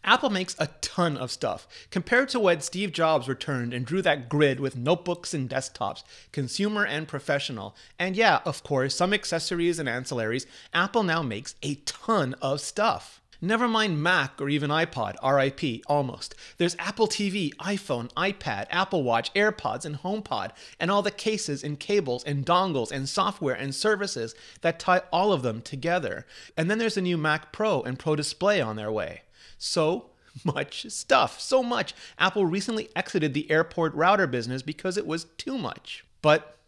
Apple makes a ton of stuff. Compared to when Steve Jobs returned and drew that grid with notebooks and desktops, consumer and professional, and yeah, of course, some accessories and ancillaries, Apple now makes a ton of stuff. Never mind Mac or even iPod, RIP, almost. There's Apple TV, iPhone, iPad, Apple Watch, AirPods, and HomePod, and all the cases and cables and dongles and software and services that tie all of them together. And then there's a new Mac Pro and Pro Display on their way. So much stuff, so much. Apple recently exited the airport router business because it was too much. But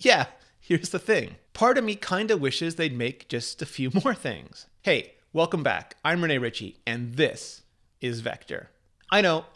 yeah, here's the thing. Part of me kinda wishes they'd make just a few more things. Hey, welcome back. I'm Rene Ritchie, and this is Vector. I know,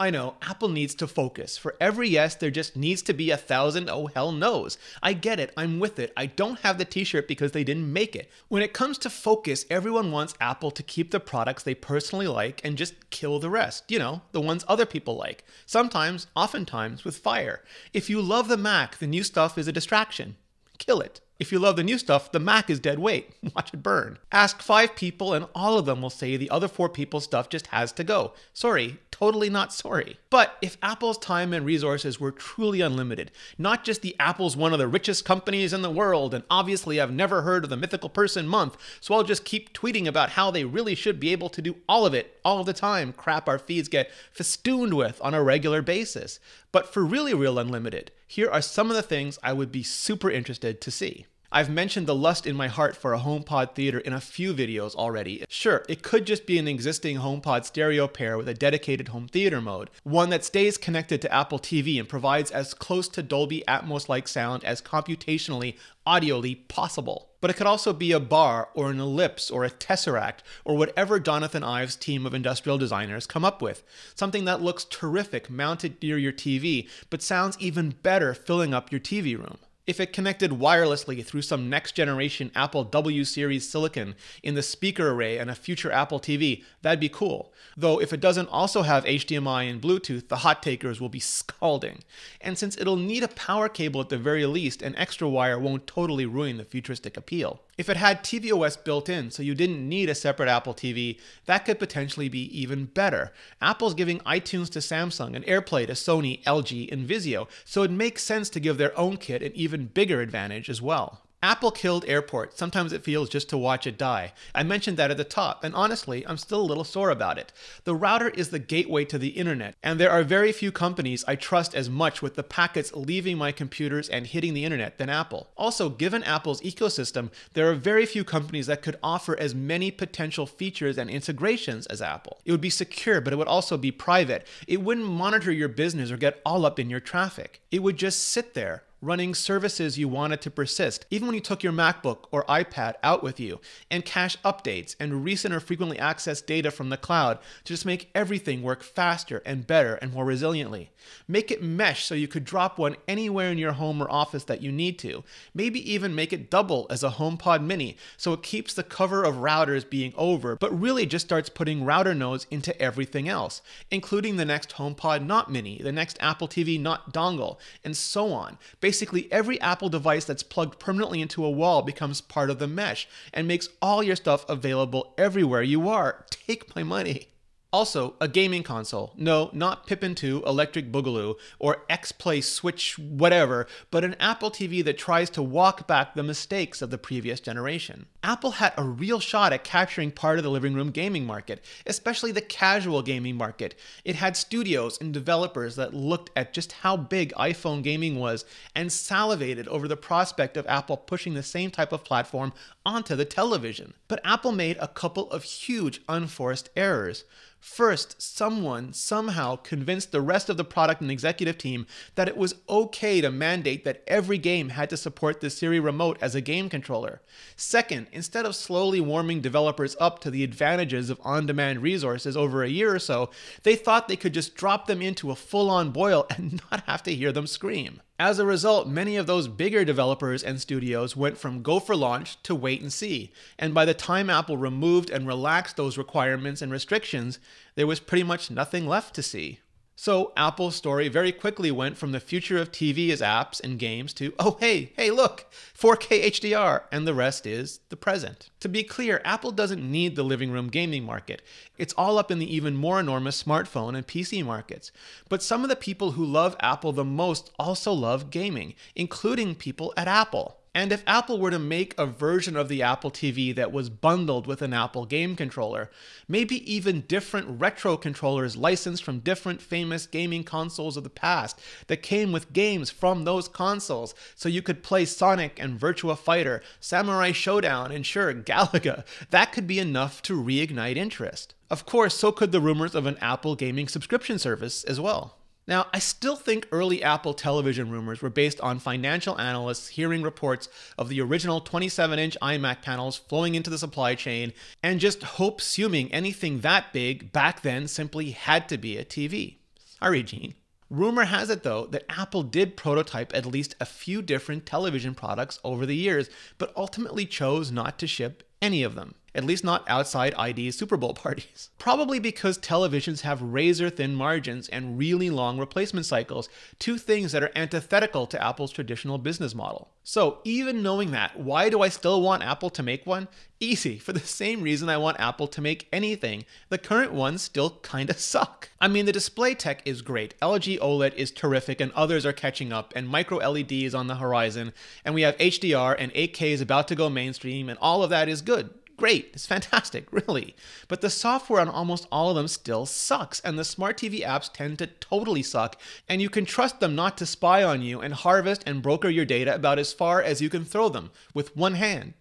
Apple needs to focus. For every yes, there just needs to be 1,000 oh hell no's. I get it, I'm with it. I don't have the t-shirt because they didn't make it. When it comes to focus, everyone wants Apple to keep the products they personally like and just kill the rest. You know, the ones other people like. Sometimes, oftentimes, with fire. If you love the Mac, the new stuff is a distraction. Kill it. If you love the new stuff, the Mac is dead weight. Watch it burn. Ask 5 people and all of them will say the other 4 people's stuff just has to go. Sorry, totally not sorry. But if Apple's time and resources were truly unlimited, not just the Apple's one of the richest companies in the world, and obviously I've never heard of the mythical person month, so I'll just keep tweeting about how they really should be able to do all of it, all of the time, crap our feeds get festooned with on a regular basis. But for really real unlimited, here are some of the things I would be super interested to see. I've mentioned the lust in my heart for a HomePod theater in a few videos already. Sure, it could just be an existing HomePod stereo pair with a dedicated home theater mode, one that stays connected to Apple TV and provides as close to Dolby Atmos-like sound as computationally, audially possible. But it could also be a bar or an ellipse or a tesseract or whatever Jonathan Ives' team of industrial designers come up with. Something that looks terrific mounted near your TV, but sounds even better filling up your TV room. If it connected wirelessly through some next-generation Apple W Series silicon in the speaker array and a future Apple TV, that'd be cool. Though if it doesn't also have HDMI and Bluetooth, the hot takers will be scalding. And since it'll need a power cable at the very least, an extra wire won't totally ruin the futuristic appeal. If it had tvOS built in, so you didn't need a separate Apple TV, that could potentially be even better. Apple's giving iTunes to Samsung and AirPlay to Sony, LG, and Vizio, so it makes sense to give their own kit an even bigger advantage as well. Apple killed Airport. Sometimes it feels just to watch it die. I mentioned that at the top, and honestly, I'm still a little sore about it. The router is the gateway to the internet, and there are very few companies I trust as much with the packets leaving my computers and hitting the internet than Apple. Also, given Apple's ecosystem, there are very few companies that could offer as many potential features and integrations as Apple. It would be secure, but it would also be private. It wouldn't monitor your business or get all up in your traffic. It would just sit there, running services you wanted to persist, even when you took your MacBook or iPad out with you, and cache updates and recent or frequently accessed data from the cloud to just make everything work faster and better and more resiliently. Make it mesh so you could drop one anywhere in your home or office that you need to. Maybe even make it double as a HomePod mini so it keeps the cover of routers being over, but really just starts putting router nodes into everything else, including the next HomePod not mini, the next Apple TV not dongle, and so on. Basically, every Apple device that's plugged permanently into a wall becomes part of the mesh and makes all your stuff available everywhere you are. Take my money. Also, a gaming console. No, not Pippin 2, Electric Boogaloo, or X-Play Switch whatever, but an Apple TV that tries to walk back the mistakes of the previous generation. Apple had a real shot at capturing part of the living room gaming market, especially the casual gaming market. It had studios and developers that looked at just how big iPhone gaming was and salivated over the prospect of Apple pushing the same type of platform onto the television. But Apple made a couple of huge unforced errors. First, someone somehow convinced the rest of the product and executive team that it was okay to mandate that every game had to support the Siri remote as a game controller. Second, instead of slowly warming developers up to the advantages of on-demand resources over a year or so, they thought they could just drop them into a full-on boil and not have to hear them scream. As a result, many of those bigger developers and studios went from go for launch to wait and see, and by the time Apple removed and relaxed those requirements and restrictions, there was pretty much nothing left to see. So Apple's story very quickly went from the future of TV as apps and games to, oh hey look, 4K HDR, and the rest is the present. To be clear, Apple doesn't need the living room gaming market. It's all up in the even more enormous smartphone and PC markets. But some of the people who love Apple the most also love gaming, including people at Apple. And if Apple were to make a version of the Apple TV that was bundled with an Apple game controller, maybe even different retro controllers licensed from different famous gaming consoles of the past that came with games from those consoles, so you could play Sonic and Virtua Fighter, Samurai Showdown, and sure, Galaga, that could be enough to reignite interest. Of course, so could the rumors of an Apple gaming subscription service as well. Now, I still think early Apple television rumors were based on financial analysts hearing reports of the original 27-inch iMac panels flowing into the supply chain and just hope-assuming anything that big back then simply had to be a TV. Sorry, Gene. Rumor has it, though, that Apple did prototype at least a few different television products over the years, but ultimately chose not to ship any of them. At least not outside ID's Super Bowl parties. Probably because televisions have razor-thin margins and really long replacement cycles, two things that are antithetical to Apple's traditional business model. So even knowing that, why do I still want Apple to make one? Easy, for the same reason I want Apple to make anything. The current ones still kinda suck. I mean, the display tech is great. LG OLED is terrific and others are catching up, and micro LED is on the horizon, and we have HDR and 8K is about to go mainstream, and all of that is good. Great, it's fantastic, really. But the software on almost all of them still sucks, and the smart TV apps tend to totally suck, and you can trust them not to spy on you and harvest and broker your data about as far as you can throw them, with one hand,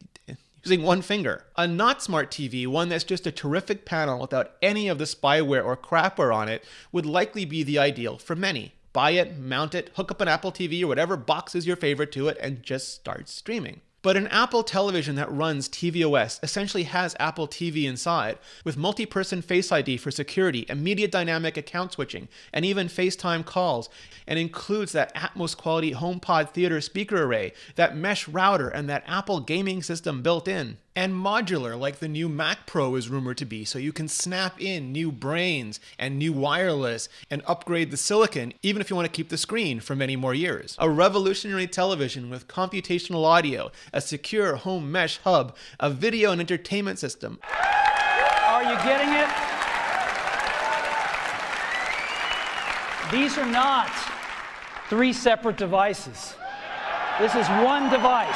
using one finger. A not smart TV, one that's just a terrific panel without any of the spyware or crapware on it, would likely be the ideal for many. Buy it, mount it, hook up an Apple TV or whatever box is your favorite to it, and just start streaming. But an Apple television that runs tvOS essentially has Apple TV inside, with multi-person Face ID for security, immediate dynamic account switching, and even FaceTime calls, and includes that Atmos quality HomePod theater speaker array, that mesh router, and that Apple gaming system built in. And modular, like the new Mac Pro is rumored to be, so you can snap in new brains and new wireless and upgrade the silicon, even if you want to keep the screen for many more years. A revolutionary television with computational audio, a secure home mesh hub, a video and entertainment system. Are you getting it? These are not three separate devices. This is one device.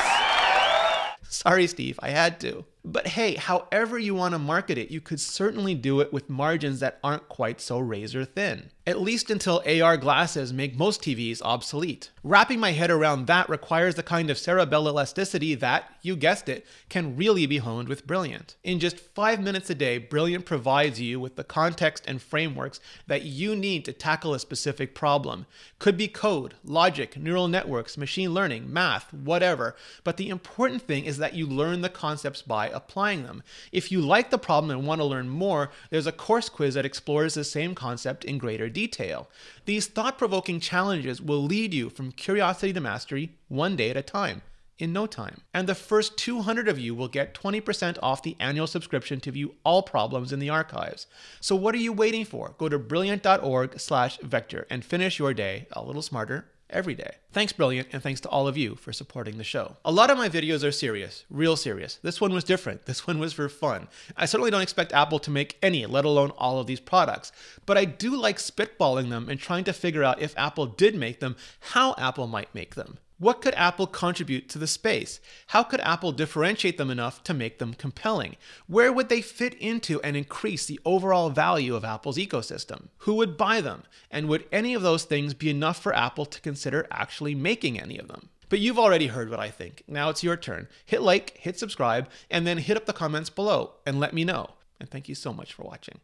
Sorry, Steve, I had to. But hey, however you want to market it, you could certainly do it with margins that aren't quite so razor thin. At least until AR glasses make most TVs obsolete. Wrapping my head around that requires the kind of cerebellar elasticity that, you guessed it, can really be honed with Brilliant. In just 5 minutes a day, Brilliant provides you with the context and frameworks that you need to tackle a specific problem. Could be code, logic, neural networks, machine learning, math, whatever. But the important thing is that you learn the concepts by applying them. If you like the problem and want to learn more, there's a course quiz that explores the same concept in greater detail. These thought-provoking challenges will lead you from curiosity to mastery, one day at a time, in no time. And the first 200 of you will get 20% off the annual subscription to view all problems in the archives. So what are you waiting for? Go to brilliant.org/vector and finish your day a little smarter every day. Thanks, Brilliant, and thanks to all of you for supporting the show. A lot of my videos are serious, real serious. This one was different. This one was for fun. I certainly don't expect Apple to make any, let alone all of these products, but I do like spitballing them and trying to figure out if Apple did make them, how Apple might make them. What could Apple contribute to the space? How could Apple differentiate them enough to make them compelling? Where would they fit into and increase the overall value of Apple's ecosystem? Who would buy them? And would any of those things be enough for Apple to consider actually making any of them? But you've already heard what I think. Now it's your turn. Hit like, hit subscribe, and then hit up the comments below and let me know. And thank you so much for watching.